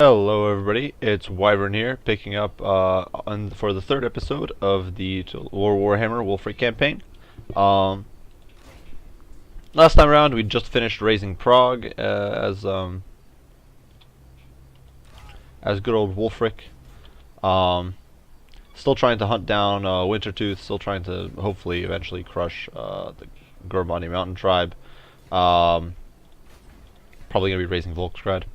Hello everybody, it's Wyvern here, picking up for the third episode of the Warhammer Wulfrik campaign. Last time around we just finished raising Prague as good old Wulfrik. Still trying to hunt down Wintertooth, still trying to hopefully eventually crush the Gurbani mountain tribe. Probably going to be raising Volksgrad.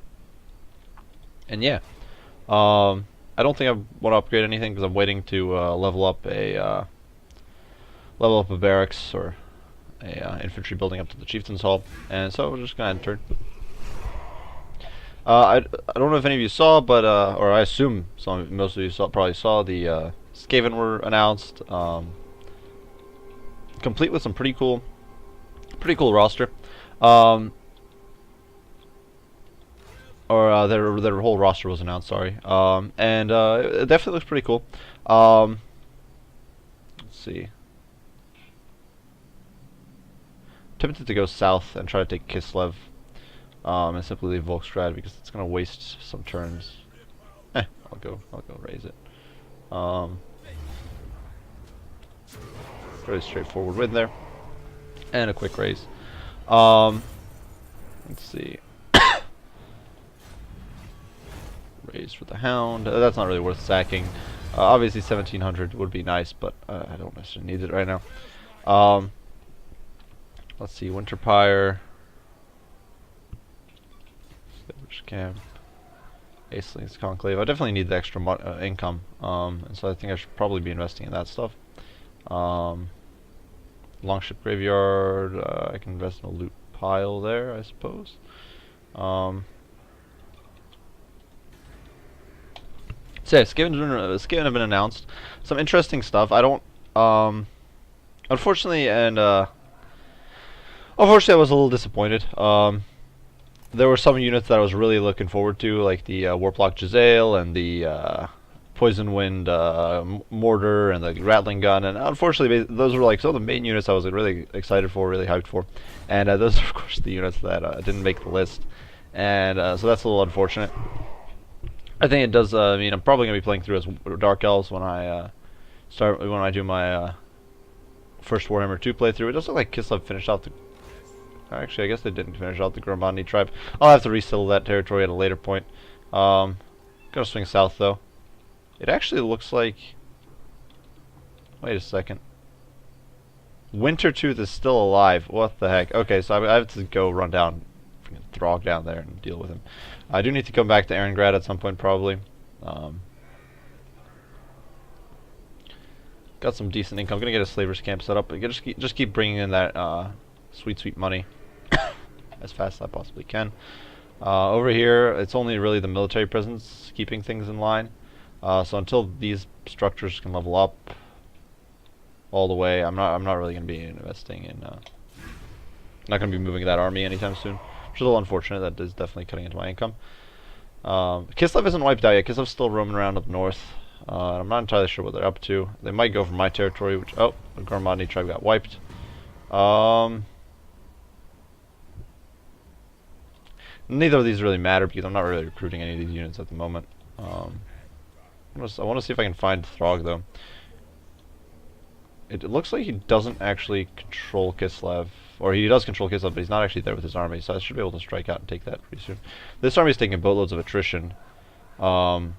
And yeah, I don't think I want to upgrade anything because I'm waiting to level up a barracks or a infantry building up to the chieftain's hall, and so we're just gonna enter. I don't know if any of you saw, but or I assume most of you probably saw the Skaven were announced, complete with some pretty cool roster. Their whole roster was announced, sorry. And it definitely looks pretty cool. Let's see. Tempted to go south and try to take Kislev, and simply leave Volksgrad because it's gonna waste some turns. I'll go raise it. Very straightforward win there, and a quick raise. Let's see. Raise for the Hound. That's not really worth sacking. Obviously 1700 would be nice, but I don't necessarily need it right now. Let's see, Winterpire, Savage Camp, Aceling's Conclave. I definitely need the extra income, and so I think I should probably be investing in that stuff. Longship Graveyard, I can invest in a loot pile there, I suppose. So yeah, Skaven have been announced. Some interesting stuff. I don't, unfortunately, I was a little disappointed. There were some units that I was really looking forward to, like the Warplock Jezzail and the Poison Wind Mortar and the Rattling Gun, and unfortunately those were like some of the main units I was really excited for, really hyped for, and those are of course the units that didn't make the list, and so that's a little unfortunate. I think it does. I mean, I'm probably gonna be playing through as Dark Elves when I do my first Warhammer 2 playthrough. It does look like Kislev finished out the. Actually, I guess they didn't finish out the Gurbani tribe. I'll have to resettle that territory at a later point. Gonna swing south though. It actually looks like. Wait a second. Wintertooth is still alive. What the heck? Okay, so I have to go run down Throg down there and deal with him. I do need to come back to Erengrad at some point, probably. Got some decent income. Gonna get a slavers camp set up. But just keep bringing in that sweet money as fast as I possibly can. Over here, it's only really the military presence keeping things in line. So until these structures can level up all the way, I'm not really gonna be investing in. Not gonna be moving that army anytime soon. Which is a little unfortunate. That is definitely cutting into my income. Kislev isn't wiped out yet. Kislev's still roaming around up north. I'm not entirely sure what they're up to. They might go for my territory, which... Oh, the Gurbani tribe got wiped. Neither of these really matter because I'm not really recruiting any of these units at the moment. I want to see if I can find Throg, though. It looks like he doesn't actually control Kislev. Or he does control Kislev, but he's not actually there with his army, so I should be able to strike out and take that pretty soon. This army is taking boatloads of attrition. I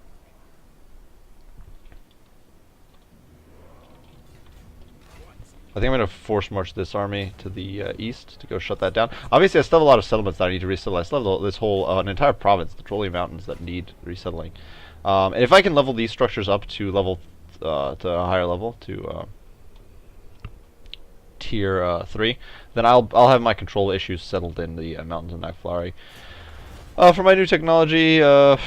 think I'm going to force march this army to the east to go shut that down. Obviously, I still have a lot of settlements that I need to resettle. I still have this whole, an entire province, the Trolling Mountains, that need resettling. And if I can level these structures up to level, to a higher level, to tier 3, then I'll have my control issues settled in the mountains of Nakflari. For my new technology, not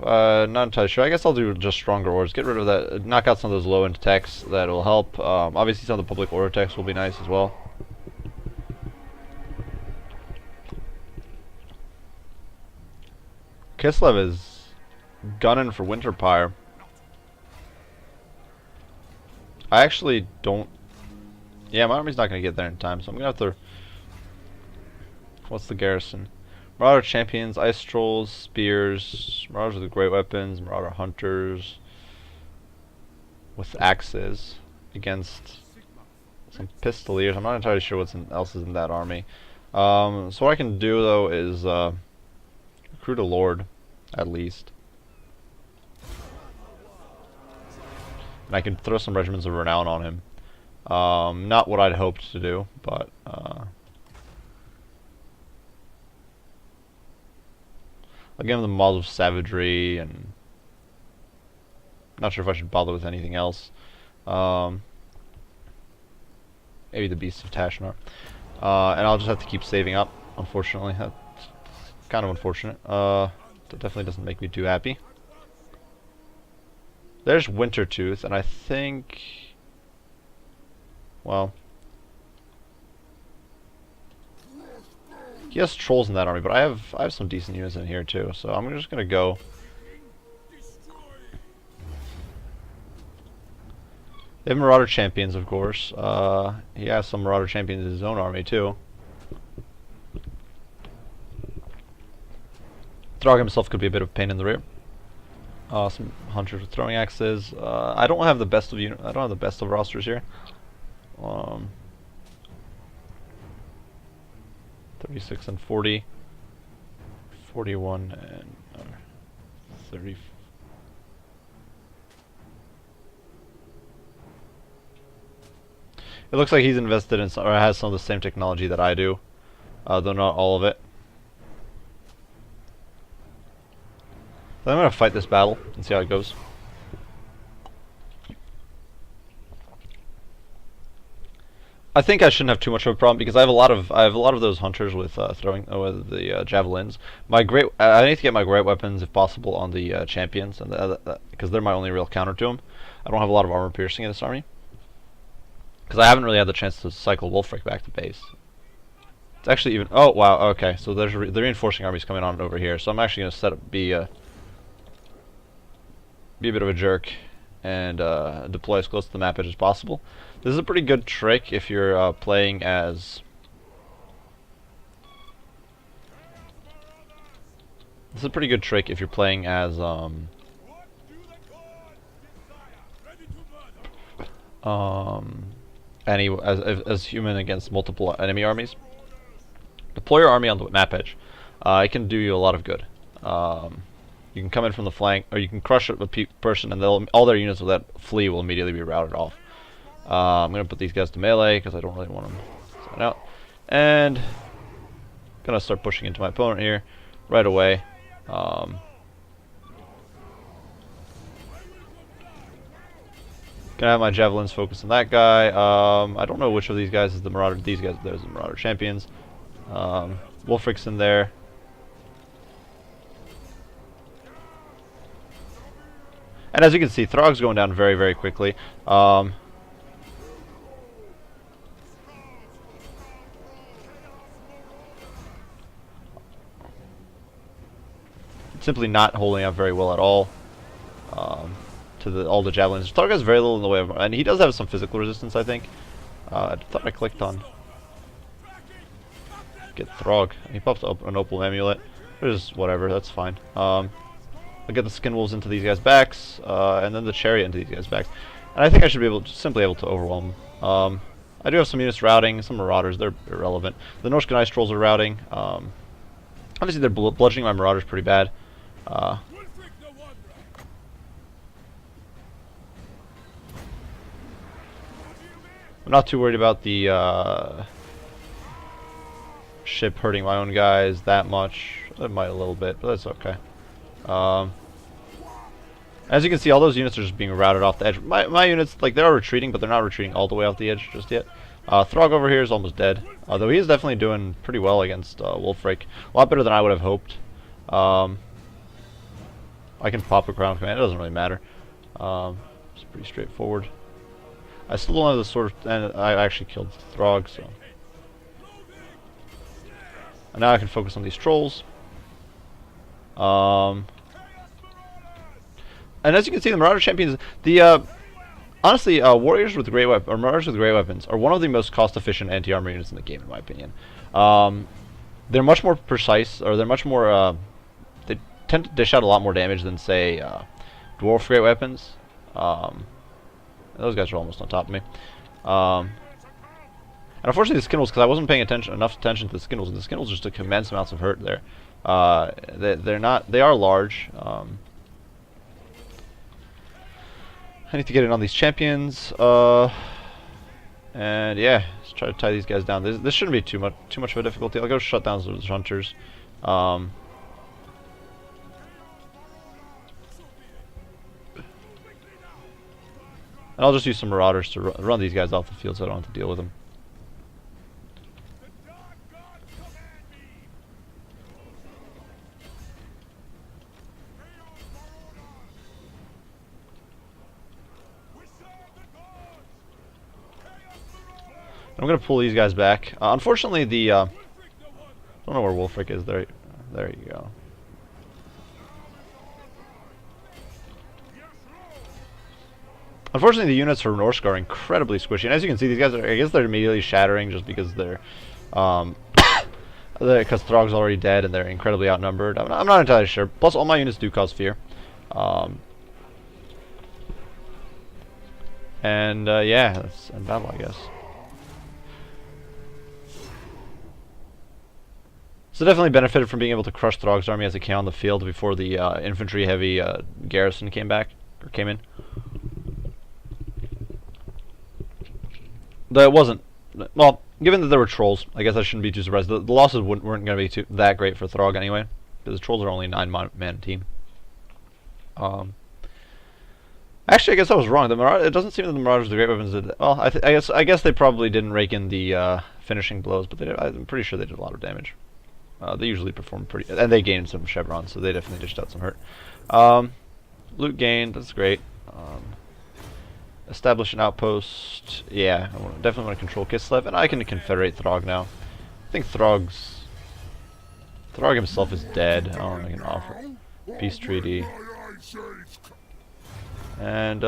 entirely sure. I guess I'll do just stronger ores. Get rid of that. Knock out some of those low-end techs. That will help. Obviously, some of the public order techs will be nice as well. Kislev is gunning for Winterpire. I actually don't. Yeah, my army's not going to get there in time, so I'm going to have to... What's the garrison? Marauder champions, ice trolls, spears, marauders with great weapons, marauder hunters with axes against some pistoliers. I'm not entirely sure what else is in that army. So what I can do though is recruit a lord, at least, and I can throw some regiments of renown on him. Not what I'd hoped to do, but I'll give him the models of savagery, and not sure if I should bother with anything else. Maybe the Beasts of Tashnar. And I'll just have to keep saving up, unfortunately. That's kind of unfortunate. That definitely doesn't make me too happy. There's Wintertooth, and I think... well... he has trolls in that army, but I have some decent units in here too, so I'm just gonna go. They have Marauder champions, of course. He has some Marauder champions in his own army too. Throg himself could be a bit of a pain in the rear. Some hunters with throwing axes. I don't have the best of I don't have the best of rosters here. 36 and 40, 41 and 30. It looks like he's invested in or has some of the same technology that I do, though not all of it. So I'm gonna fight this battle and see how it goes. I think I shouldn't have too much of a problem because I have a lot of those hunters with throwing the javelins. I need to get my great weapons if possible on the champions, and because they're my only real counter to them. I don't have a lot of armor piercing in this army because I haven't really had the chance to cycle Wulfrik back to base. It's actually even wow, okay, so there's the reinforcing armies coming on over here. So I'm actually gonna be a bit of a jerk and deploy as close to the map edge as possible. This is a pretty good trick if you're playing as... This is a pretty good trick if you're playing as as human against multiple enemy armies. Deploy your army on the map edge. It can do you a lot of good. You can come in from the flank, or you can crush it with person, and all their units that flee will immediately be routed off. I'm going to put these guys to melee because I don't really want them to sign out. And going to start pushing into my opponent here right away. Gonna have my javelins focus on that guy. I don't know which of these guys is the Marauder. These guys, there's the Marauder champions. Wulfrik's in there. And as you can see, Throg's going down very, very quickly. Simply not holding up very well at all to all the javelins. Throg has very little in the way of, and he does have some physical resistance, I think. I thought I clicked on get Throg. He pops up an Opal Amulet. There's whatever, that's fine. I'll get the Skin Wolves into these guys' backs, and then the Chariot into these guys' backs. And I think I should be simply able to overwhelm them. I do have some units routing, some Marauders, they're irrelevant. The Norscan Ice Trolls are routing. Obviously they're bludgeoning my Marauders pretty bad. I'm not too worried about the ship hurting my own guys that much. It might a little bit, but that's okay. As you can see, all those units are just being routed off the edge. My units, like, they're retreating, but they're not retreating all the way off the edge just yet. Throg over here is almost dead, though he is definitely doing pretty well against Wulfrik. A lot better than I would have hoped. I can pop a ground command, it doesn't really matter. It's pretty straightforward. I still don't have the sort of, and I actually killed Throg, so. And now I can focus on these trolls. And as you can see, the Marauder champions, honestly, warriors with great weapons, or Marauders with great weapons, are one of the most cost-efficient anti-armor units in the game, in my opinion. they're much more precise, or they're much more, they tend to dish out a lot more damage than, say, dwarf great weapons. Those guys are almost on top of me. And unfortunately the Skinnles, because I wasn't paying enough attention to the Skinnles just took immense amounts of hurt there. They are large. I need to get in on these champions. And yeah, let's try to tie these guys down. This shouldn't be too much of a difficulty. I'll go shut down those hunters. And I'll just use some marauders to run these guys off the field so I don't have to deal with them. I'm gonna pull these guys back. Unfortunately, I don't know where Wulfrik is. There you go. Unfortunately, the units for Norsk are incredibly squishy, and as you can see, these guys I guess they're immediately shattering just because they're, because Throg's already dead and they're incredibly outnumbered. I'm not entirely sure. Plus, all my units do cause fear. Yeah, that's end battle, I guess. So definitely benefited from being able to crush Throg's army as it came on the field before the infantry-heavy garrison came in. Though it wasn't, well, given that there were trolls, I guess I shouldn't be too surprised. The losses weren't going to be that great for Throg anyway, because the trolls are only a 9-man team. Actually, I guess I was wrong. It doesn't seem that the Marauders, the great weapons, did. Well, I guess they probably didn't rake in the finishing blows, but I'm pretty sure they did a lot of damage. They usually perform pretty, and they gained some chevrons, so they definitely dished out some hurt. Loot gained, that's great. Establish an outpost. Yeah, I definitely want to control Kislev, and I can confederate Throg now. I think Throg himself is dead. I can offer peace treaty. And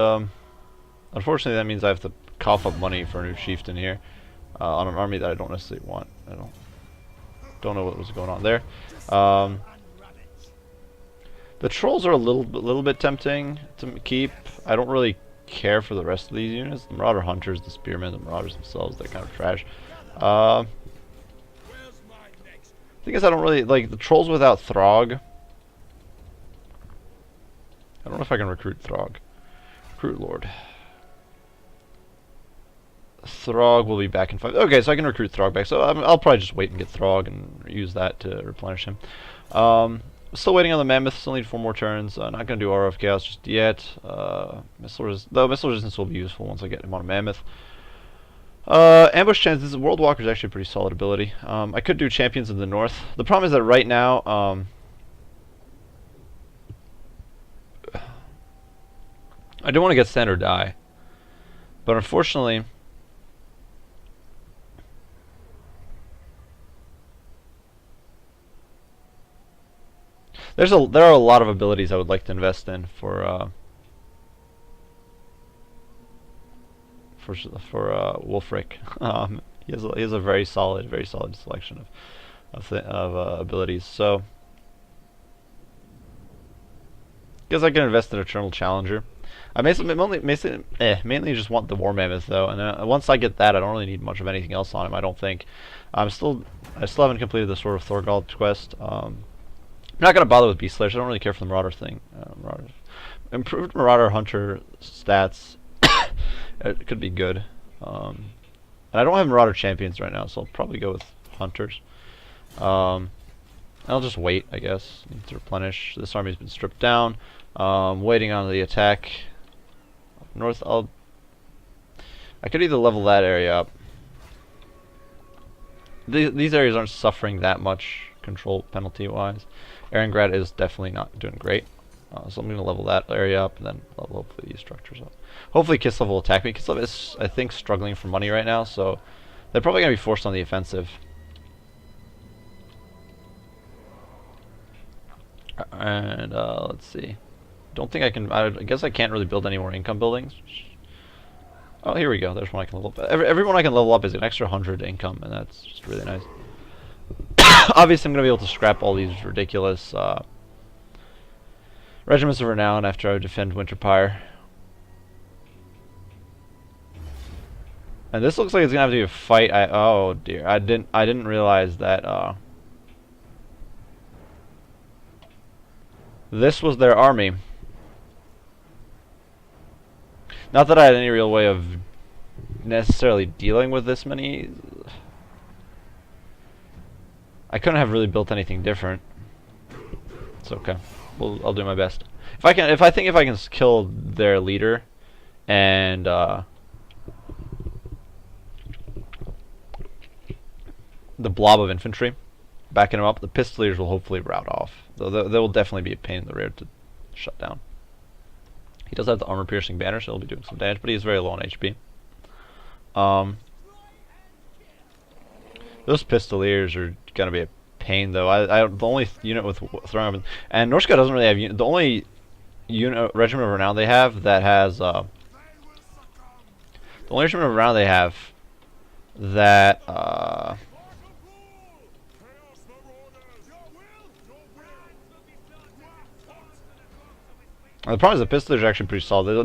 unfortunately, that means I have to cough up money for a new chieftain here on an army that I don't necessarily want. I don't know what was going on there. The trolls are a little bit tempting to keep. I don't really care for the rest of these units. The Marauder Hunters, the Spearmen, the Marauders themselves, they're kind of trash. Thing is, I don't really like the trolls without Throg. I don't know if I can recruit Throg. Recruit Lord. Throg will be back in 5. Okay, so I can recruit Throg back. So I'll probably just wait and get Throg and use that to replenish him. Still waiting on the Mammoth. Still need 4 more turns. Not going to do Aura of Chaos just yet. Missile Resistance will be useful once I get him on a Mammoth. Ambush Chances. World Walker is actually a pretty solid ability. I could do Champions in the North. The problem is that right now, I don't want to get Stand or Die. But unfortunately, there are a lot of abilities I would like to invest in for Wulfrik. He has a very solid selection of abilities. So, guess I can invest in Eternal Challenger. I mainly just want the War Mammoth though, and once I get that, I don't really need much of anything else on him. I don't think. I still haven't completed the Sword of Thorgald quest. I'm not gonna bother with Beast Slayers. I don't really care for the Marauder thing. Improved Marauder Hunter stats. It could be good. And I don't have Marauder Champions right now, so I'll probably go with Hunters. I'll just wait, I guess. Need to replenish. This army's been stripped down. Waiting on the attack. Up north, I could either level that area up. These areas aren't suffering that much control penalty wise. Erengrad is definitely not doing great. So I'm going to level that area up and then level hopefully these structures up. Hopefully Kislev will attack me. Kislev is, I think, struggling for money right now, so they're probably going to be forced on the offensive. And let's see. Don't think I can. I guess I can't really build any more income buildings. Oh, here we go. There's one I can level up. Everyone I can level up is an extra 100 income, and that's just really nice. Obviously, I'm going to be able to scrap all these ridiculous regiments of renown after I defend Winterpire. And this looks like it's gonna have to be a fight. Oh dear, I didn't realize that this was their army. Not that I had any real way of necessarily dealing with this many. I couldn't have really built anything different. It's okay. I'll do my best. If I think if I can kill their leader and the blob of infantry backing him up, the pistoliers will hopefully rout off. Though they will definitely be a pain in the rear to shut down. He does have the armor-piercing banner, so he'll be doing some damage, but he is very low on HP. Those pistoliers are gonna be a pain, though. The only unit with throwing weapons, and Norska doesn't really have the only unit regiment of renown they have that has the only regiment of renown they have that the problem is the pistoliers are actually pretty solid.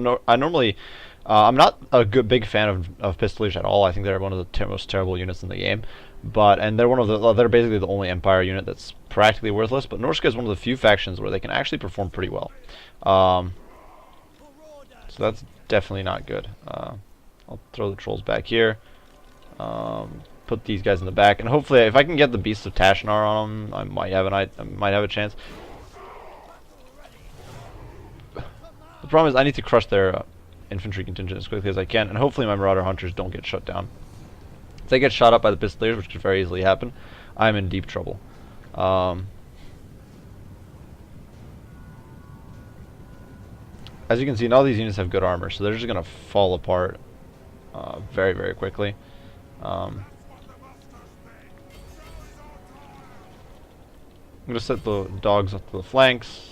I'm not a big fan of pistoliers at all. I think they're one of the most terrible units in the game. And they're basically the only Empire unit that's practically worthless. But Norska is one of the few factions where they can actually perform pretty well. So that's definitely not good. I'll throw the trolls back here. Put these guys in the back, and hopefully, if I can get the Beasts of Tashanar on them, I might have a chance. The problem is I need to crush their infantry contingent as quickly as I can, and hopefully my Marauder Hunters don't get shut down. If they get shot up by the Pistoliers, which could very easily happen, I'm in deep trouble. As you can see, all these units have good armor, so they're just going to fall apart very, very quickly. I'm going to set the dogs up to the flanks.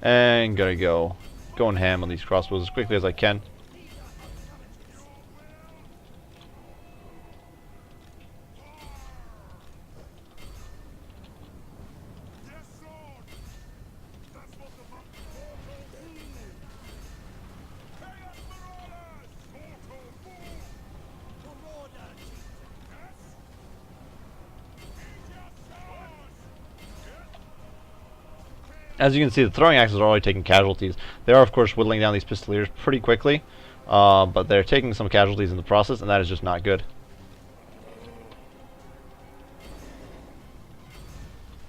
And going ham on these crossbows as quickly as I can. As you can see, the throwing axes are already taking casualties. They are, of course, whittling down these pistoliers pretty quickly, but they're taking some casualties in the process, and that is just not good.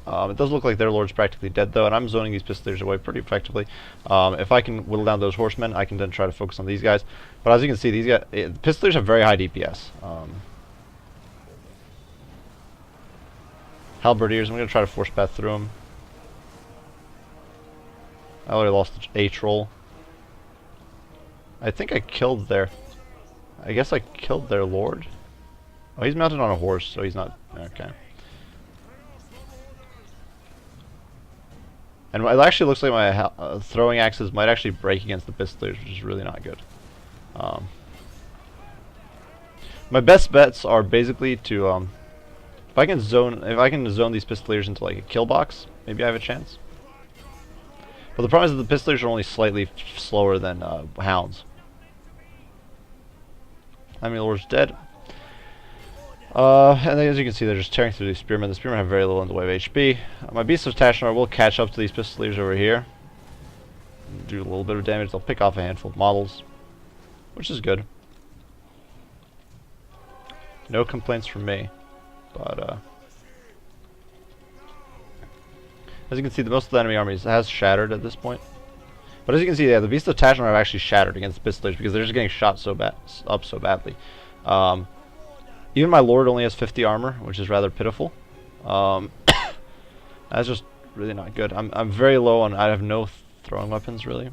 It does look like their lord's practically dead, though, and I'm zoning these pistoliers away pretty effectively. If I can whittle down those horsemen, I can then try to focus on these guys. But as you can see, these guys, pistoliers have very high DPS. Halberdiers, I'm going to try to force path through them. I already lost a troll. I think I killed their... I guess I killed their lord. Oh, he's mounted on a horse, so he's not... Okay. And it actually looks like my throwing axes might actually break against the pistoliers, which is really not good. My best bets are basically to... if I can zone these pistoliers into like a kill box, maybe I have a chance. But the problem is that the pistoliers are only slightly slower than hounds. Enemy lord's dead. And then as you can see, they're just tearing through these spearmen. The spearmen have very little in the way of HP. My Beasts of Tashanar will catch up to these pistoliers over here. Do a little bit of damage. They'll pick off a handful of models, which is good. No complaints from me. But as you can see, most of the enemy armies has shattered at this point. But as you can see, yeah, the Beasts of Tashanar have actually shattered against the pistoliers because they're just getting shot so badly. Even my lord only has 50 armor, which is rather pitiful. That's just really not good. I'm very low on. I have no throwing weapons really.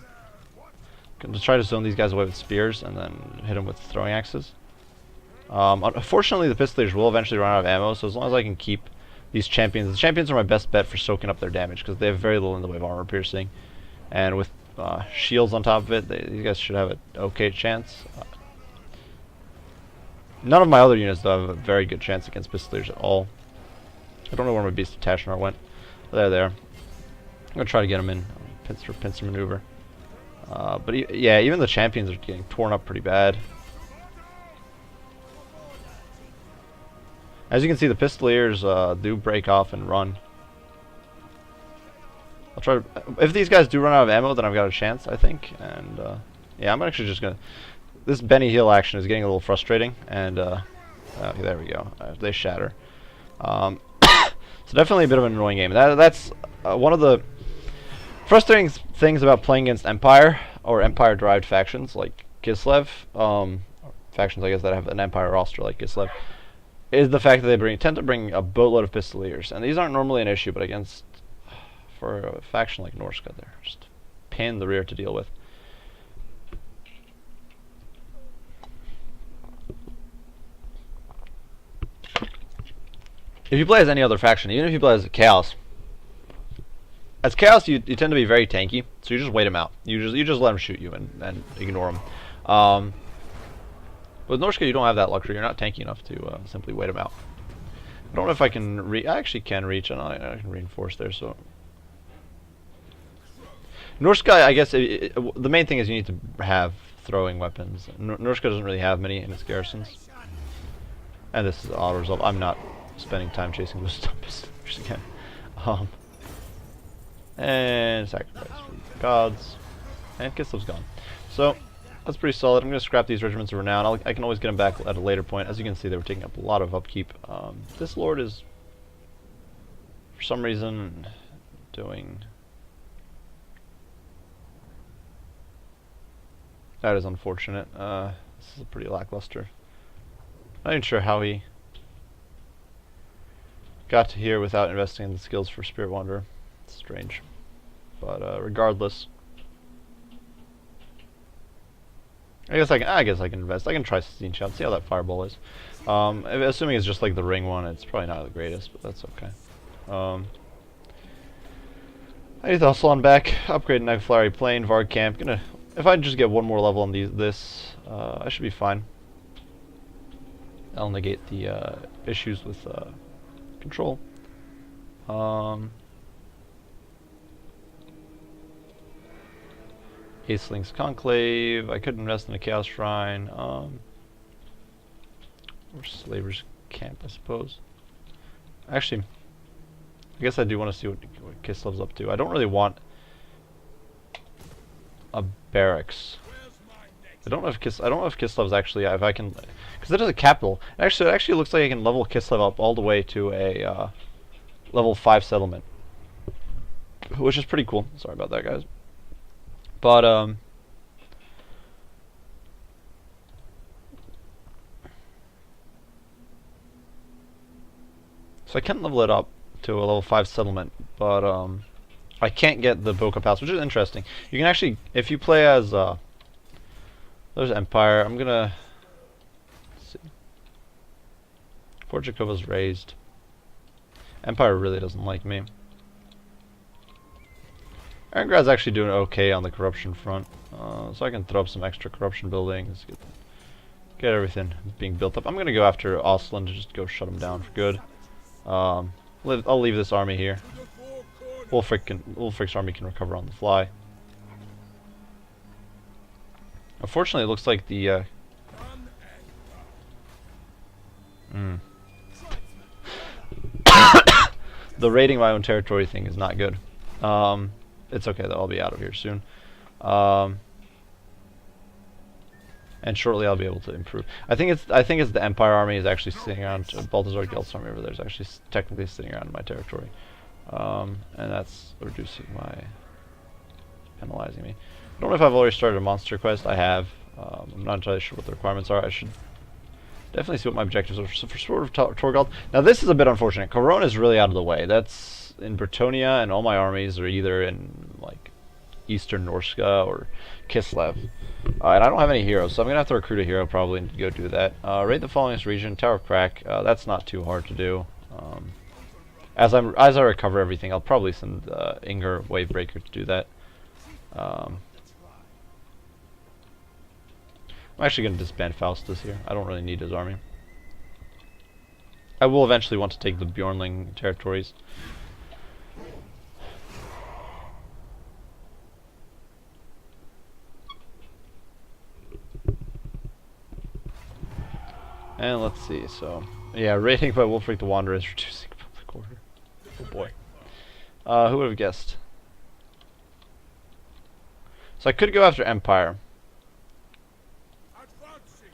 Going to try to zone these guys away with spears and then hit them with throwing axes. Unfortunately, the pistoliers will eventually run out of ammo. So as long as I can keep these champions, the champions are my best bet for soaking up their damage because they have very little in the way of armor piercing, and with shields on top of it, these guys should have an okay chance. None of my other units, though, have a very good chance against Pistoliers at all. I don't know where my Beast of Tashnar went. There they are. I'm going to try to get them in for pincer maneuver. But yeah, even the champions are getting torn up pretty bad. As you can see, the Pistoliers do break off and run. I'll try to... If these guys do run out of ammo, then I've got a chance, I think. And yeah, I'm actually just going to... This Benny Hill action is getting a little frustrating. And okay, there we go. They shatter. So definitely a bit of an annoying game. That's one of the frustrating things about playing against Empire or Empire-derived factions like Kislev. Factions, I guess, that have an Empire roster like Kislev. Is the fact that they tend to bring a boatload of Pistoliers. And these aren't normally an issue, but against... For a faction like Norska, they're just a pain in the rear to deal with. If you play as any other faction, even if you play as Chaos, you tend to be very tanky, so you just wait them out. You just let them shoot you and ignore them. With Norska, you don't have that luxury. You're not tanky enough to simply wait them out. I don't know if I can I actually can reach, and I can reinforce there, so... Norska, I guess, the main thing is you need to have throwing weapons. Norska doesn't really have many in its garrisons. And this is auto-resolve. I'm not spending time chasing those Pistoliers again. And sacrifice for the gods. And Kislev's gone. So, that's pretty solid. I'm going to scrap these regiments of renown. I can always get them back at a later point. As you can see, they were taking up a lot of upkeep. This lord is, for some reason, doing... That is unfortunate. This is a pretty lackluster. Not even sure how he got to here without investing in the skills for Spirit Wanderer. It's strange. But regardless, I guess I can invest. I can try Sistine Shout, see how that fireball is. Assuming it's just like the ring one, it's probably not the greatest, but that's okay. I need to hustle on back, upgrade Nagflari Plain, Varg Camp. If I just get one more level on this, I should be fine. I'll negate the issues with control. Aceling's Conclave. I could invest in a Chaos Shrine. Or Slaver's Camp, I suppose. Actually, I guess I do want to see what Kislev's up to. I don't really want a barracks. I don't know if Kislev's actually, if I can, because it is a capital. It actually looks like I can level Kislev up all the way to a level 5 settlement, which is pretty cool. Sorry about that, guys. But so I can level it up to a level 5 settlement, but I can't get the Boca Pass, which is interesting. You can actually, if you play as there's Empire. I'm gonna see. Fort Jacova's raised. Empire really doesn't like me. Arengrad's actually doing okay on the corruption front, so I can throw up some extra corruption buildings, get everything being built up. I'm gonna go after Ostland to just go shut him down for good. I'll leave this army here. Wulfrik's army can recover on the fly. Unfortunately, it looks like the the raiding my own territory thing is not good. It's okay though. I'll be out of here soon, and shortly I'll be able to improve. I think it's the Empire army is actually sitting around. Balthazar Gelt's army over there is actually technically sitting around in my territory, and that's reducing penalizing me. I don't know if I've already started a monster quest. I have. I'm not entirely sure what the requirements are. I should definitely see what my objectives are. So for Sword of Torgald. Now this is a bit unfortunate. Corona is really out of the way. That's in Bretonnia, and all my armies are either in like Eastern Norska or Kislev. And I don't have any heroes, so I'm gonna have to recruit a hero probably and go do that. Raid the following region, Tower of Crack. That's not too hard to do. As I recover everything, I'll probably send Inger Wavebreaker to do that. I'm actually going to disband Faustus here. I don't really need his army. I will eventually want to take the Bjornling territories. And let's see, so yeah, raiding by Wulfrik the Wanderer is reducing public order. Oh boy. Who would have guessed? So I could go after Empire. Advancing,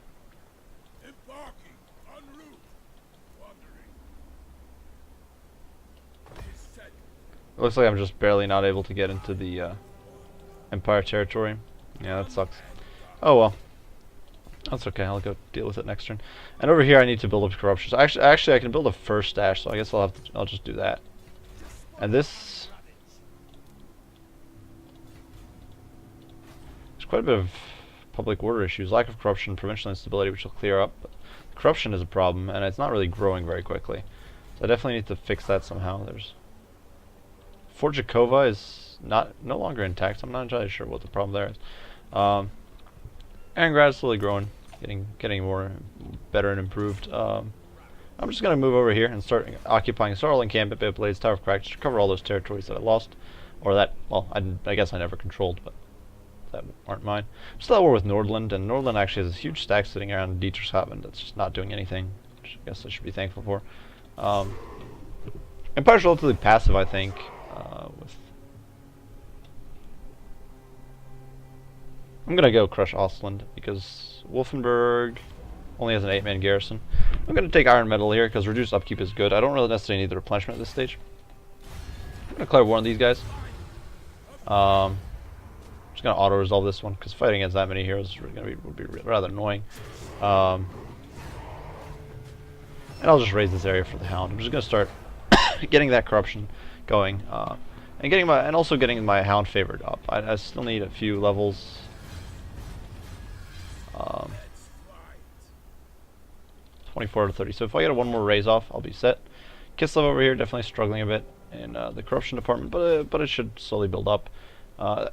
embarking, en route, wandering. It looks like I'm just barely not able to get into the Empire territory. Yeah, that sucks. Oh well. That's okay, I'll go deal with it next turn. And over here I need to build up corruption. So actually I can build a first stash, so I guess I'll just do that. And this, there's quite a bit of public order issues, lack of corruption, provincial instability, which will clear up. But corruption is a problem, and it's not really growing very quickly. So I definitely need to fix that somehow. There's Fort Jakova is no longer intact. I'm not entirely sure what the problem there is. Arengrad is slowly growing, getting more better and improved. I'm just gonna move over here and start occupying Sarl and Camp, Bay of Blades, Tower of Cracks, to cover all those territories that I lost, or that, well, I guess I never controlled, but that aren't mine. I'm still at war with Nordland, and Nordland actually has a huge stack sitting around Dietrichshaven that's just not doing anything, which I guess I should be thankful for. Empire's relatively passive, I think. I'm gonna go crush Ostland because Wolfenburg only has an 8-man garrison. I'm gonna take Iron Metal here because reduced upkeep is good. I don't really necessarily need the replenishment at this stage. I'm gonna declare war on these guys. Just gonna auto resolve this one because fighting against that many heroes would be rather annoying. And I'll just raise this area for the Hound. I'm just gonna start getting that corruption going, and also getting my Hound favored up. I still need a few levels. 24 to 30. So if I get one more raise off, I'll be set. Kislev over here definitely struggling a bit in the corruption department, but it should slowly build up.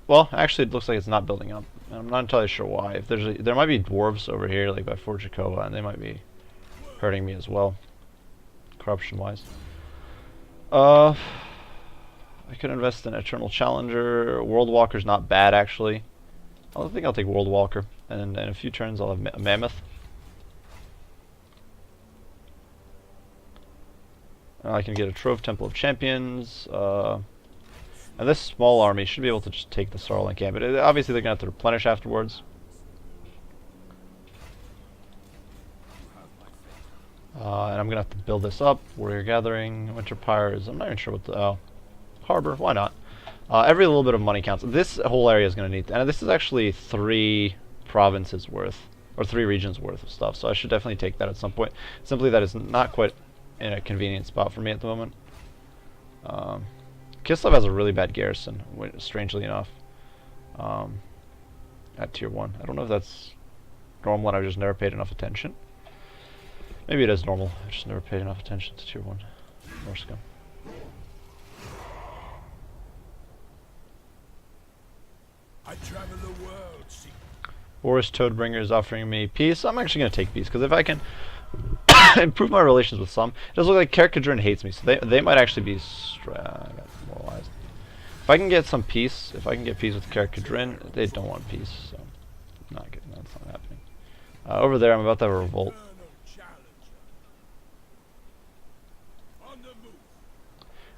Well, actually, it looks like it's not building up. And I'm not entirely sure why. If there might be dwarves over here, like by Fort Jakova, and they might be hurting me as well, corruption-wise. I could invest in Eternal Challenger. World Walker's not bad, actually. I think I'll take World Walker, and in a few turns I'll have a Mammoth. I can get a Trove Temple of Champions, and this small army should be able to just take the Sarlacc camp. But obviously they're going to have to replenish afterwards. And I'm going to have to build this up. Warrior Gathering, Winter Pyres, I'm not even sure what the... Harbor, why not? Every little bit of money counts. This whole area is going to need... And this is actually 3 provinces worth, or 3 regions worth of stuff, so I should definitely take that at some point. Simply that is not quite in a convenient spot for me at the moment. Kislev has a really bad garrison, strangely enough, at tier 1. I don't know if that's normal and I've just never paid enough attention. Maybe it is normal, I've just never paid enough attention to tier 1 Norska. I travel the world, see. Boris Toadbringer is offering me peace. I'm actually going to take peace, because if I can improve my relations with some, it does look like Kerkadrin hates me, so they might actually be I got demoralized. If I can get some peace, if I can get peace with Kerkadrin, they don't want peace, so not good. That's not happening. Over there, I'm about to have a revolt.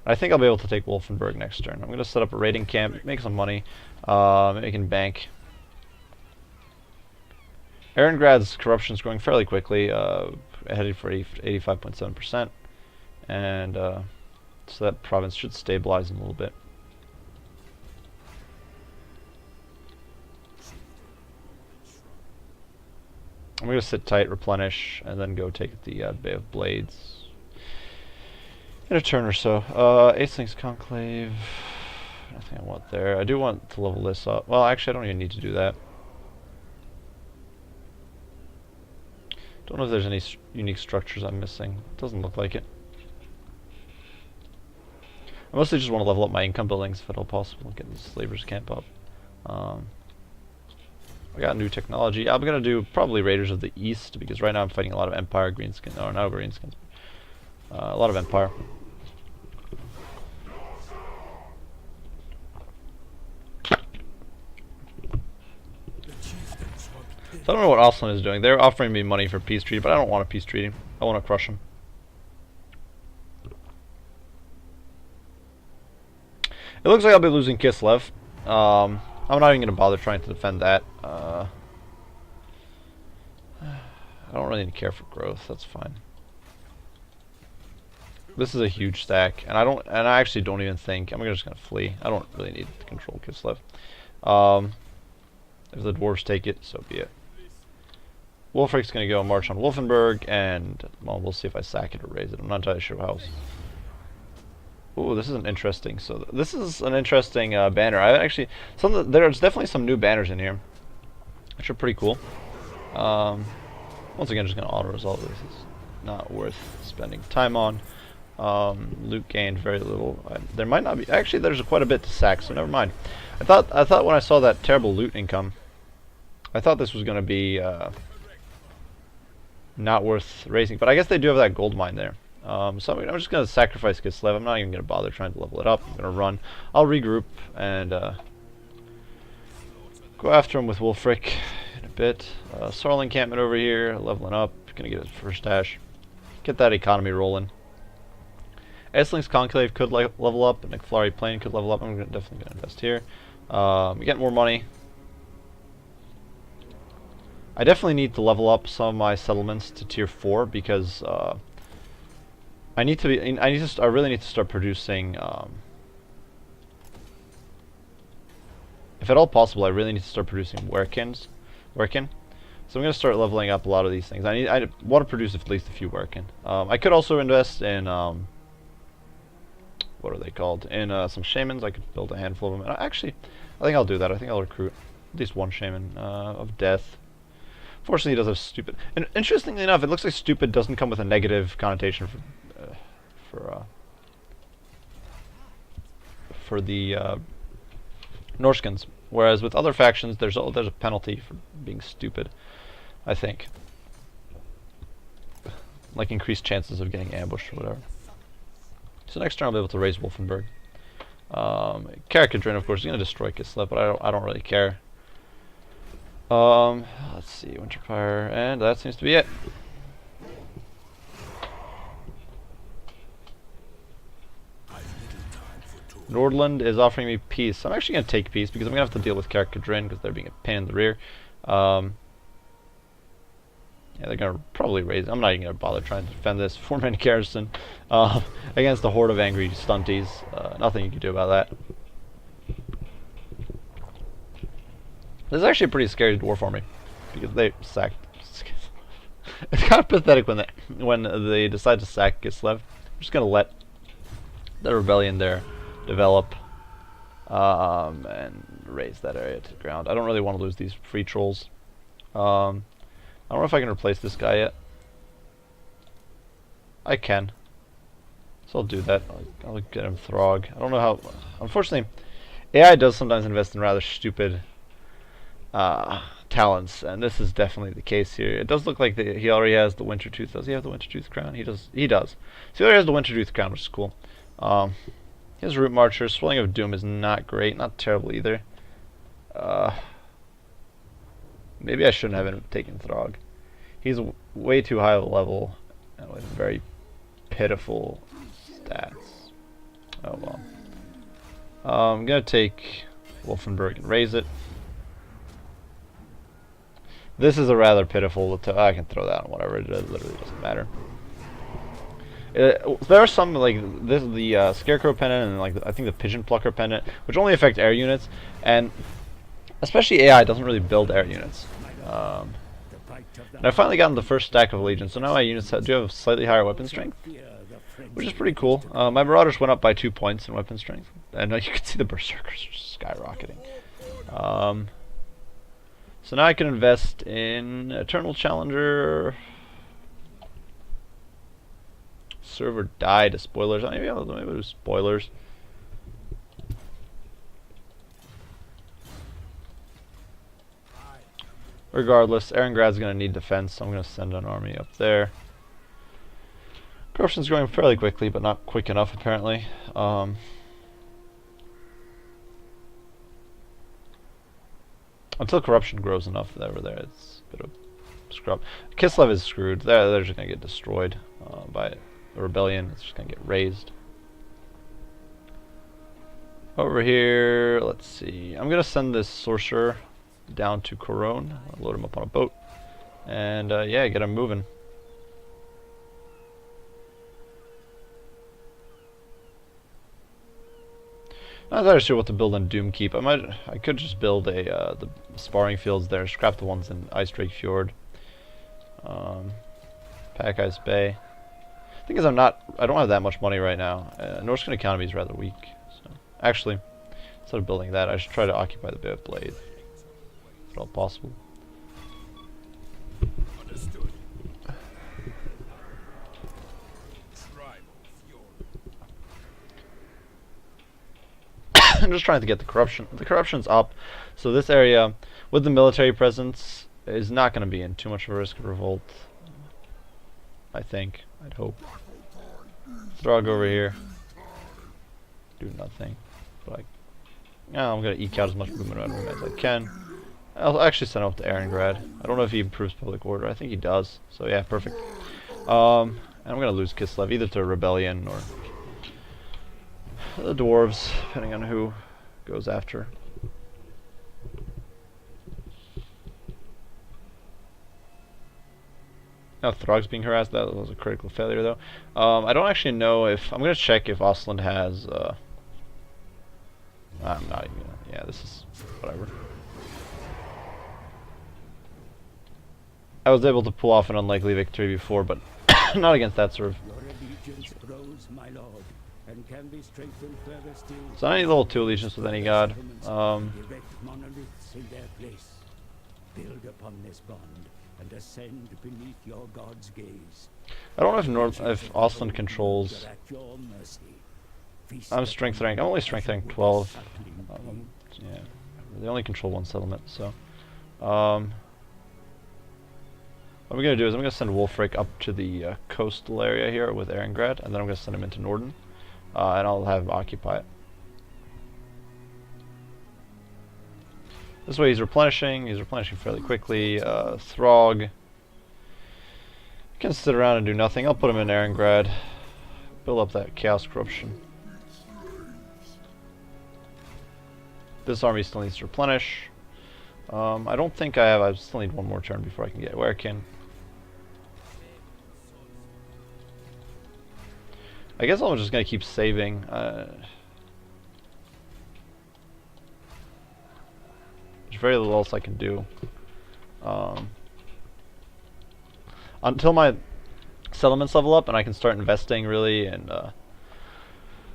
I think I'll be able to take Wolfenburg next turn. I'm going to set up a raiding camp, make some money, making bank. Arengrad's corruption is growing fairly quickly, headed for 85.7%, and so that province should stabilize in a little bit. I'm going to sit tight, replenish, and then go take the Bay of Blades in a turn or so. Aceling's Conclave, nothing I want there. I do want to level this up. Well, actually I don't even need to do that. Don't know if there's any unique structures I'm missing. Doesn't look like it. I mostly just want to level up my income buildings if at all possible. Get the slavers camp up. I got new technology. I'm gonna do probably Raiders of the East because right now I'm fighting a lot of Empire greenskins. No, not greenskins. A lot of Empire. So I don't know what Austin is doing. They're offering me money for peace treaty, but I don't want a peace treaty. I want to crush them. It looks like I'll be losing Kislev. I'm not even going to bother trying to defend that. I don't really care for growth. That's fine. This is a huge stack, and I actually don't even think I'm just going to flee. I don't really need to control Kislev. If the dwarves take it, so be it. Wulfrik's going to go march on Wolfenburg, and well, we'll see if I sack it or raise it. I'm not entirely sure how. Ooh, this is an interesting. So this is an interesting banner. I actually there's definitely some new banners in here, which are pretty cool. Once again, just going to auto resolve this. It's not worth spending time on. Loot gained very little. There might not be. Actually, there's quite a bit to sack, so never mind. I thought when I saw that terrible loot income, I thought this was going to be not worth raising, but I guess they do have that gold mine there. So I'm just going to sacrifice Kislev. I'm not even going to bother trying to level it up. I'm going to run. I'll regroup and go after him with Wulfrik in a bit. Sarl encampment over here, leveling up. Going to get his first dash. Get that economy rolling. Essling's Conclave could level up, and McFlurry Plain could level up. I'm definitely going to invest here. Get more money. I definitely need to level up some of my settlements to tier 4 because I really need to start producing. If at all possible, I really need to start producing Werkin. So I'm going to start leveling up a lot of these things. I want to produce at least a few Werkin. I could also invest in what are they called? In some shamans. I could build a handful of them. And actually, I think I'll do that. I think I'll recruit at least one shaman of death. Fortunately, he does have stupid. And interestingly enough, it looks like stupid doesn't come with a negative connotation for the Norskins, whereas with other factions, there's a penalty for being stupid. I think, like increased chances of getting ambushed or whatever. So next turn I'll be able to raise Wolfenburg. Karakadrin, of course, is going to destroy Kislev, but I don't really care. Let's see, Winterfire, and that seems to be it. Nordland is offering me peace. I'm actually going to take peace because I'm going to have to deal with Karakadrin because they're being a pain in the rear. Yeah, they're going to probably raise. I'm not even going to bother trying to defend this 4-man garrison against a horde of angry stunties. Nothing you can do about that. This is actually a pretty scary dwarf army because they sacked. It's kind of pathetic when they decide to sack Kislev. I'm just gonna let the rebellion there develop and raise that area to the ground. I don't really want to lose these free trolls. I don't know if I can replace this guy yet. I can, so I'll do that. I'll get him Throg. I don't know how. Unfortunately, AI does sometimes invest in rather stupid talents, and this is definitely the case here. It does look like he already has the Wintertooth. Does he have the Wintertooth crown? He does. He does. So he already has the Wintertooth crown, which is cool. His Root Marcher, Swelling of Doom is not great, not terrible either. Maybe I shouldn't have him taken Throg. He's way too high of a level and with very pitiful stats. Oh well. I'm gonna take Wolfenburg and raise it. This is a rather pitiful. I can throw that on whatever. It literally doesn't matter. There are some like this, the Scarecrow pendant, and like I think the Pigeon Plucker pendant, which only affect air units, and especially AI doesn't really build air units. And I've finally gotten the first stack of Allegiance, so now my units do have slightly higher weapon strength, which is pretty cool. My Marauders went up by 2 points in weapon strength, and you can see the Berserkers skyrocketing. So now I can invest in Eternal Challenger. Server died to spoilers. Maybe I'll do spoilers. Regardless, Erengrad's going to need defense, so I'm going to send an army up there. Corruption's growing fairly quickly, but not quick enough apparently. Until corruption grows enough over there, it's a bit of scrub. Kislev is screwed. They're just gonna get destroyed by the rebellion. It's just gonna get razed. Over here, let's see. I'm gonna send this sorcerer down to Corone. I'll load him up on a boat, and yeah, get him moving. Not entirely sure what to build in Doomkeep. I could just build a the sparring fields there. Scrap the ones in Ice Drake Fjord. Pack Ice Bay. The thing is, I don't have that much money right now. Norscan economy is rather weak. So actually, instead of building that, I should try to occupy the Bay of Blade, if at all possible. Understood. I'm just trying to get the corruption. The corruption's up, so this area with the military presence is not going to be in too much of a risk of revolt. I think. I'd hope. Throg over here. Do nothing. But I'm going to eke out as much movement out of him as I can. I'll actually send him up to Erengrad. I don't know if he improves public order. I think he does. So yeah, perfect. And I'm going to lose Kislev either to rebellion or the dwarves, depending on who goes after. Now Throg's being harassed. That was a critical failure, though. I don't actually know if... I'm going to check if Ostland has... I'm not even gonna... Yeah, this is... whatever. I was able to pull off an unlikely victory before, but not against that sort of... Your allegiance grows, my lord, and can be strengthened further still. So I need level 2 allegiance with any god. Erect monoliths in their place. Build upon this bond and ascend beneath your god's gaze. I don't know if Ostland controls... At your mercy. I'm strength rank. I'm only strength rank 12. Yeah, they only control one settlement, so... what I'm going to do is I'm going to send Wulfrik up to the coastal area here with Erengrad, and then I'm going to send him into Norden, and I'll have him occupy it. This way he's replenishing fairly quickly. Throg can sit around and do nothing. I'll put him in Erengrad, build up that chaos corruption. This army still needs to replenish. I don't think I still need one more turn before I can get Werkin. I guess I'm just going to keep saving. There's very little else I can do. Until my settlements level up and I can start investing really in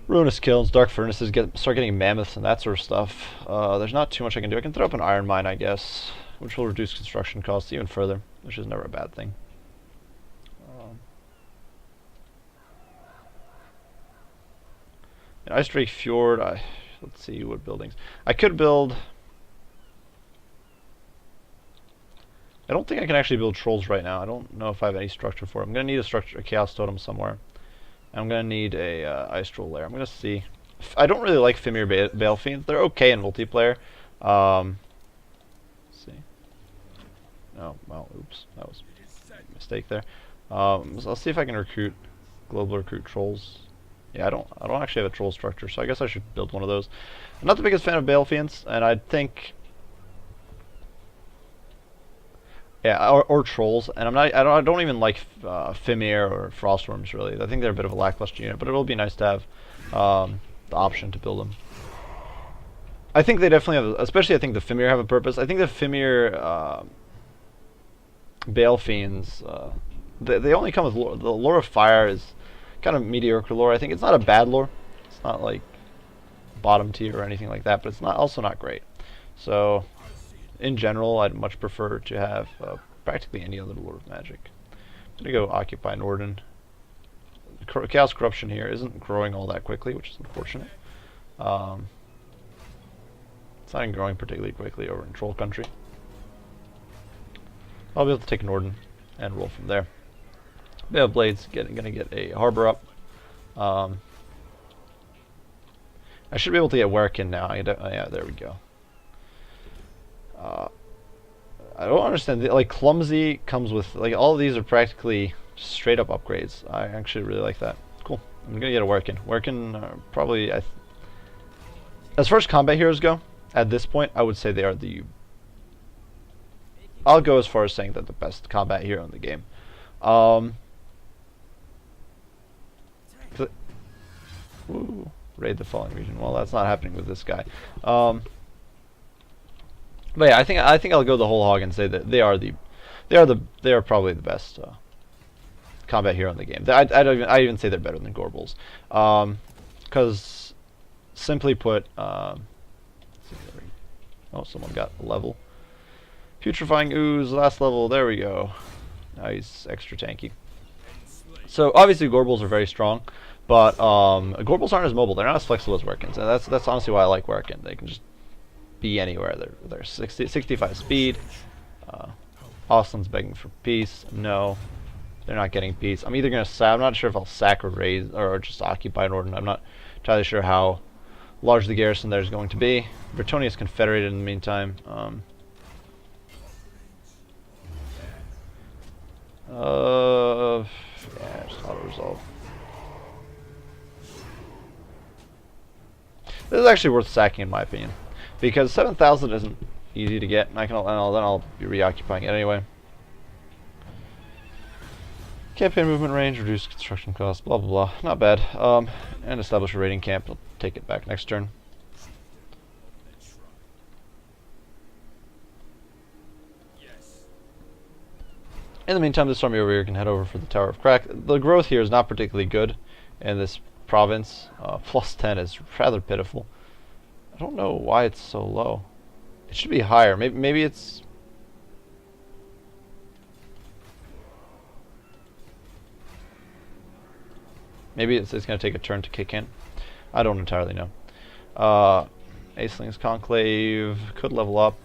Ruinous Kilns, Dark Furnaces, start getting mammoths and that sort of stuff. There's not too much I can do. I can throw up an iron mine, I guess, which will reduce construction costs even further, which is never a bad thing. In Ice Drake Fjord, let's see what buildings. I could build... I don't think I can actually build trolls right now. I don't know if I have any structure for it. I'm going to need a chaos totem somewhere. I'm going to need a ice troll lair. I'm going to see. I don't really like Fimir Balefiends. They're okay in multiplayer. Let's see. Oh, well, oops. That was a mistake there. So I'll see if I can global recruit trolls. Yeah, I don't actually have a troll structure, so I guess I should build one of those. I'm not the biggest fan of Balefiends, and I think... Yeah, or trolls, and I don't even like Fimir or Frostworms really. I think they're a bit of a lackluster unit, but it will be nice to have the option to build them. I think they definitely have, especially I think the Fimir have a purpose. I think the Fimir Balefiends, they only come with lore. The lore of fire is kind of mediocre lore. I think it's not a bad lore. It's not like bottom tier or anything like that, but it's also not great. So in general, I'd much prefer to have practically any other lore of magic. I'm gonna go occupy Norden. Chaos corruption here isn't growing all that quickly, which is unfortunate. It's not even growing particularly quickly over in Troll Country. I'll be able to take Norden and roll from there. Bay of Blades gonna get a harbor up. I should be able to get Werkin now. Yeah, there we go. I don't understand. Like, Clumsy comes with, like, all of these are practically straight up upgrades. I actually really like that. Cool. I'm gonna get a Werkin. Werkin probably, as far as combat heroes go, at this point, I would say they are the. I'll go as far as saying they're the best combat hero in the game. Ooh, raid the falling region. Well, that's not happening with this guy. But yeah, I think I'll go the whole hog and say that they are probably the best combat hero in the game. I even say they're better than Gorbals, because simply put, oh, someone got a level. Putrefying Ooze, last level. There we go. Now he's extra tanky. So obviously Gorbals are very strong, but Gorbals aren't as mobile. They're not as flexible as Werkins, and that's honestly why I like Werkin. They can just be anywhere. They're 65 speed. Austin's begging for peace. No, they're not getting peace. I'm either gonna I'm not sure if I'll sack or raise or just occupy Norden. I'm not entirely sure how large the garrison there is going to be. Bretonia's confederated in the meantime. Yeah, just auto-resolve. This is actually worth sacking in my opinion, because 7,000 isn't easy to get, and then I'll be reoccupying it anyway. Campaign movement range, reduce construction costs, blah blah blah. Not bad. And establish a raiding camp. I'll take it back next turn. In the meantime, this army over here can head over for the Tower of Crack. The growth here is not particularly good in this province. Plus 10 is rather pitiful. I don't know why it's so low. It should be higher. Maybe it's... Maybe it's going to take a turn to kick in. I don't entirely know. Aceling's Conclave could level up,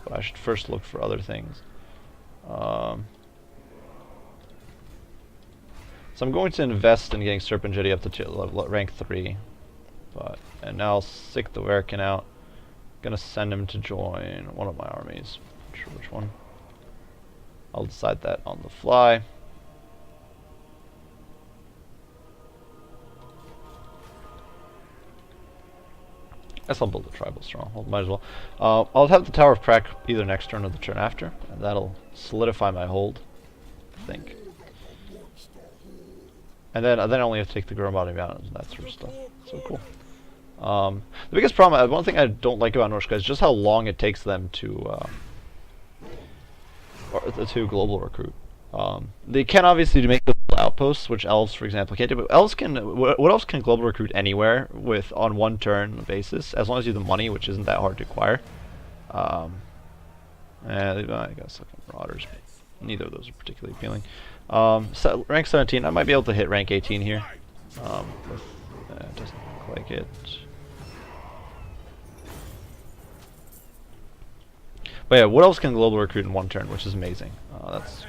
but I should first look for other things. So I'm going to invest in getting Serpent Jetty up to rank 3. And now I'll sick the Werkin out. Gonna send him to join one of my armies. Not sure which one. I'll decide that on the fly. Guess I'll build a tribal stronghold. Might as well. I'll have the Tower of Crack either next turn or the turn after, and that'll solidify my hold, I think. And then I only have to take the Gormati Mountains and that sort of stuff. So cool. The biggest problem, one thing I don't like about Norska is just how long it takes them to global recruit. They can obviously make the outposts, which elves, for example, can't do. But elves can. What else can global recruit anywhere on one turn basis, as long as you have the money, which isn't that hard to acquire. And I guess Marauders. Neither of those are particularly appealing. So rank 17, I might be able to hit rank 18 here. It doesn't look like it. But yeah, what else can global recruit in one turn, which is amazing. That's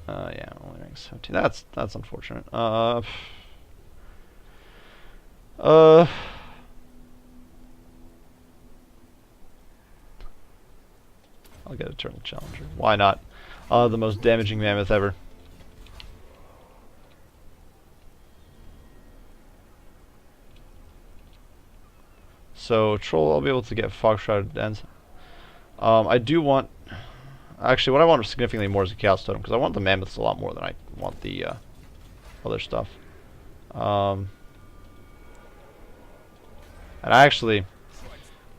yeah, only rank 17. That's unfortunate. I'll get Eternal Challenger. Why not? The most damaging mammoth ever. So Troll, I'll be able to get Fog Shrouded Ends. I do want... Actually, what I want significantly more is a Chaos Totem, because I want the mammoths a lot more than I want the other stuff. And I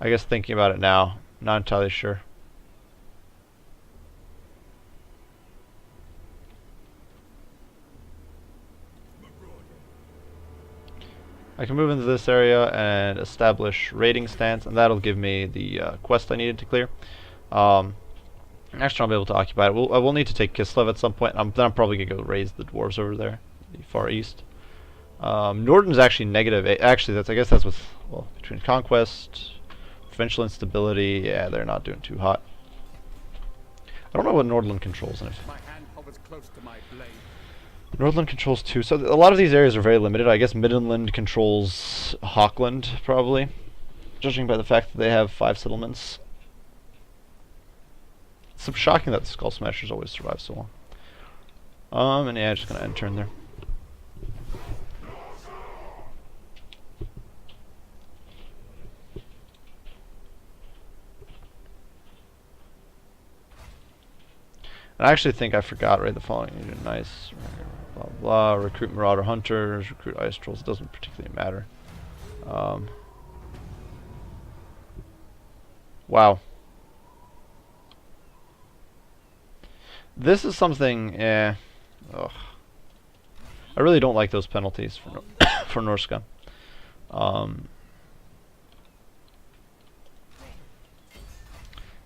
guess thinking about it now, not entirely sure. I can move into this area and establish raiding stance, and that'll give me the quest I needed to clear. Next turn I'll be able to occupy it. I will need to take Kislev at some point. Then I'm probably going to go raise the dwarves over there, the far east. Norden's actually negative. Actually, I guess that's with, well, between conquest, provincial instability. Yeah, they're not doing too hot. I don't know what Nordland controls in it. My hand hovers close to my blade. Nordland controls 2, so a lot of these areas are very limited. I guess Midland controls Hawkland, probably, judging by the fact that they have 5 settlements. It's shocking that the Skull Smashers always survive so long. And yeah, just gonna end turn there. And I actually think I forgot, right, the following. Nice, blah blah, recruit Marauder Hunters, recruit Ice Trolls, it doesn't particularly matter. Wow. This is something, ugh. I really don't like those penalties for for Norska.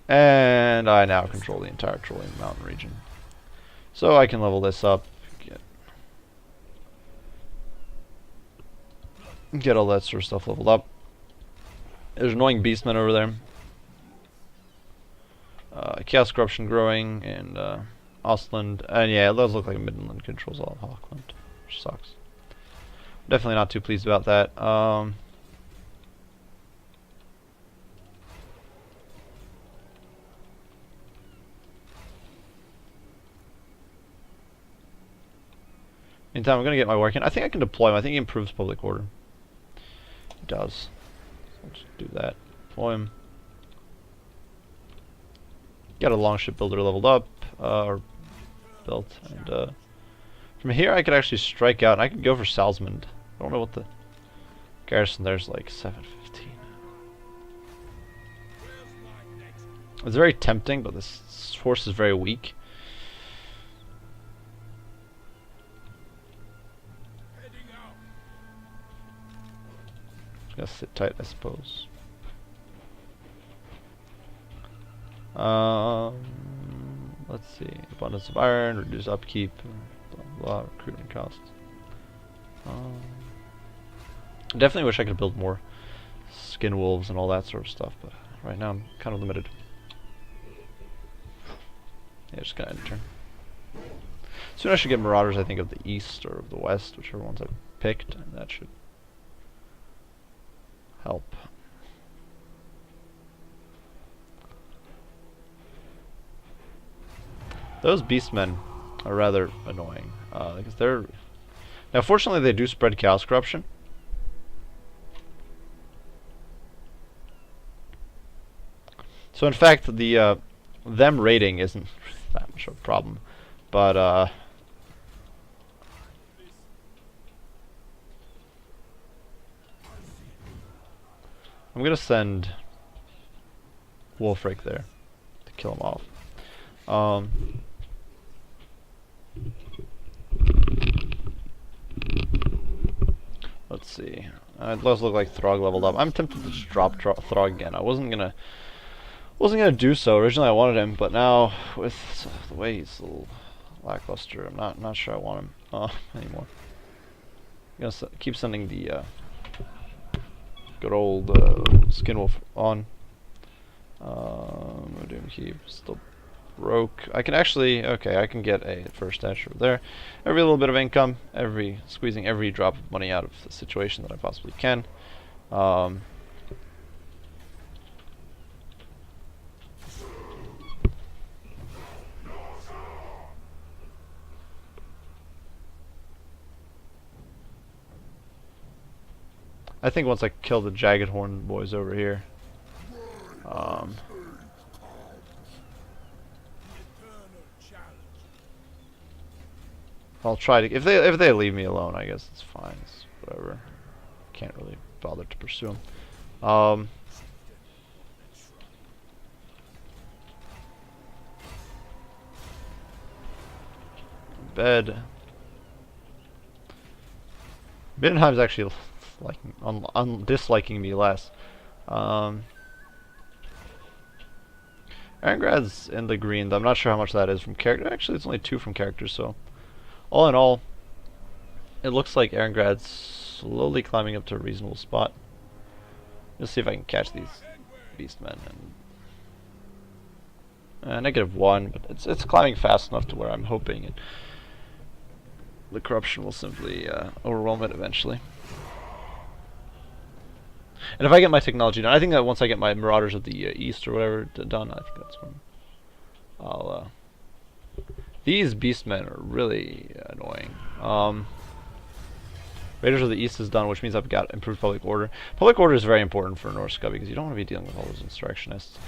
And I now control the entire Trolling Mountain region. So I can level this up, get all that sort of stuff leveled up. There's annoying beastmen over there. Chaos Corruption growing, and Ostland, and yeah, it does look like Midland controls all of Hawkland, which sucks. Definitely not too pleased about that. Meantime, I'm gonna get my work in. I think I can deploy him. I think he improves public order. He does. So I'll just do that. Deploy him. Got a longship builder leveled up, or built, and from here I could actually strike out, and I could go for Salzmund. I don't know what the garrison there's like 715. It's very tempting, but this force is very weak. Just gonna sit tight, I suppose. Let's see. Abundance of iron, reduce upkeep, blah blah, recruitment costs. Definitely wish I could build more skin wolves and all that sort of stuff, but right now I'm kind of limited. Yeah, just gonna end turn. Soon I should get marauders, I think, of the east or of the west, whichever ones I picked, and that should help. Those beastmen are rather annoying, because they're... Now, fortunately, they do spread chaos corruption. So, in fact, the them raiding isn't that much of a problem, but I'm gonna send Wulfrik there to kill him off. Let's see. It does look like Throg leveled up. I'm tempted to just drop Throg again. I wasn't gonna do so. Originally I wanted him, but now with the way he's a little lackluster, I'm not sure I want him anymore. I'm gonna keep sending the good old Skinwolf on. Doom Keep still broke. I can actually, okay, I can get a first dash over there. Every little bit of income, squeezing every drop of money out of the situation that I possibly can. I think once I kill the Jagged Horn boys over here, I'll try to. If they leave me alone, I guess it's fine. It's whatever. Can't really bother to pursue them. Bed. Biddenheim's actually disliking me less. Arengrad's in the green. I'm not sure how much that is from character. Actually, it's only 2 from characters, so all in all, it looks like Arengrad's slowly climbing up to a reasonable spot. Let's see if I can catch these beastmen. And -1, but it's climbing fast enough to where I'm hoping the corruption will simply overwhelm it eventually. And if I get my technology done, I think that once I get my Marauders of the East or whatever done, I think that's when I'll. These beastmen are really annoying. Raiders of the East is done, which means I've got improved public order. Public order is very important for Norsca because you don't want to be dealing with all those insurrectionists.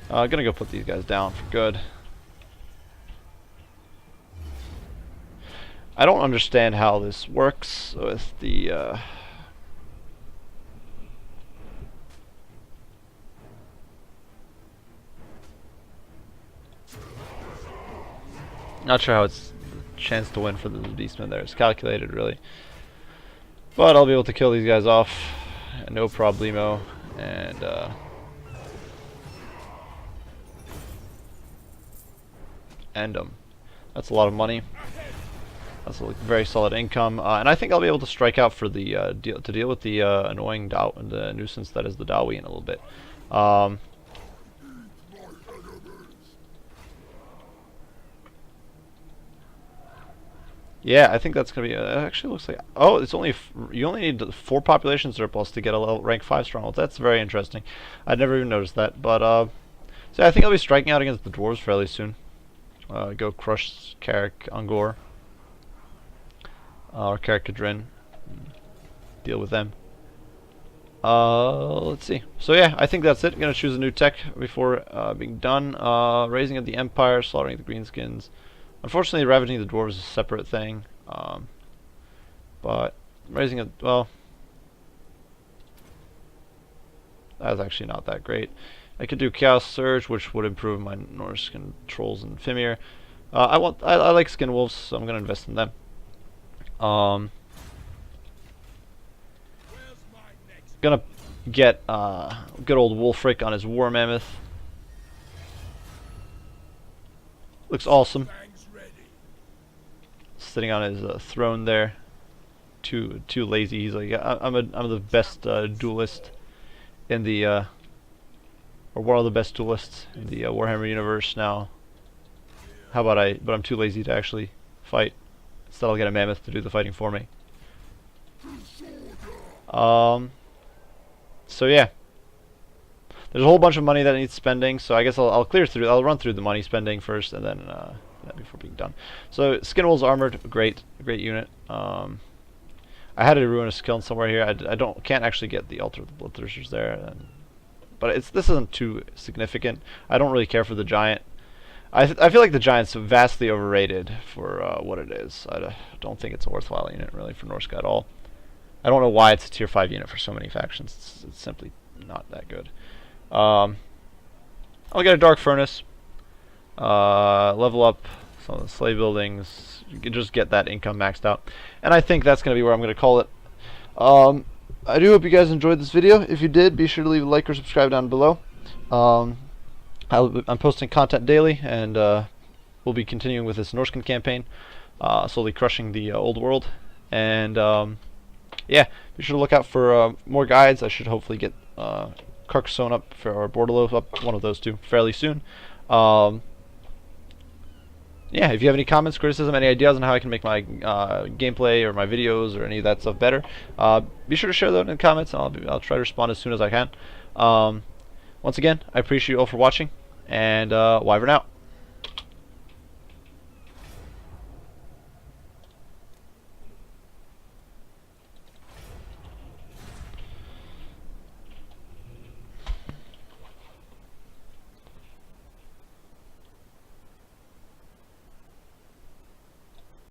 Gonna go put these guys down for good. I don't understand how this works with the not sure how it's chance to win for the beastmen there. It's calculated really. But I'll be able to kill these guys off, no problemo, and end them. That's a lot of money. That's a very solid income, and I think I'll be able to strike out for the deal with the annoying the nuisance that is the Dawi in a little bit. Yeah, I think that's gonna be. It actually looks like. Oh, it's only you only need 4 population surplus to get a level rank 5 stronghold. That's very interesting. I'd never even noticed that. But so I think I'll be striking out against the dwarves fairly soon. Go crush Carrick Ungor or Carrick Kadrin. Deal with them. Let's see. So yeah, I think that's it. I'm gonna choose a new tech before being done. Raising of the Empire, slaughtering the Greenskins. Unfortunately, ravaging the dwarves is a separate thing, but raising it, well, that's actually not that great. I could do Chaos Surge, which would improve my Norse controls and Fimir. I like Skin Wolves, so I'm gonna invest in them. Gonna get good old Wulfrik on his War Mammoth. Looks awesome. Sitting on his throne there, too lazy. He's like, I'm the best duelist in the or one of the best duelists in the Warhammer universe now. How about but I'm too lazy to actually fight. Instead, I'll get a mammoth to do the fighting for me. So yeah, there's a whole bunch of money that needs spending. So I guess I'll run through the money spending first, and then. Before being done. So Skinwolves armored, great unit. I had a ruinous kiln somewhere here. I can't actually get the altar of the bloodthirsters there, but this isn't too significant. I don't really care for the giant. I feel like the giant's vastly overrated for what it is. I don't think it's a worthwhile unit really for Norsca at all. I don't know why it's a tier 5 unit for so many factions. It's simply not that good. I'll get a dark furnace. Level up some of the slave buildings. You can just get that income maxed out, and I think that's going to be where I'm going to call it. I do hope you guys enjoyed this video. If you did, be sure to leave a like or subscribe down below. I'm posting content daily, and we'll be continuing with this Norscan campaign, slowly crushing the old world. And yeah, be sure to look out for more guides. I should hopefully get Carcassonne up or Bordello up, one of those two, fairly soon. Yeah, if you have any comments, criticism, any ideas on how I can make my gameplay or my videos or any of that stuff better, be sure to share that in the comments, and I'll try to respond as soon as I can. Once again, I appreciate you all for watching, and Wyvern out.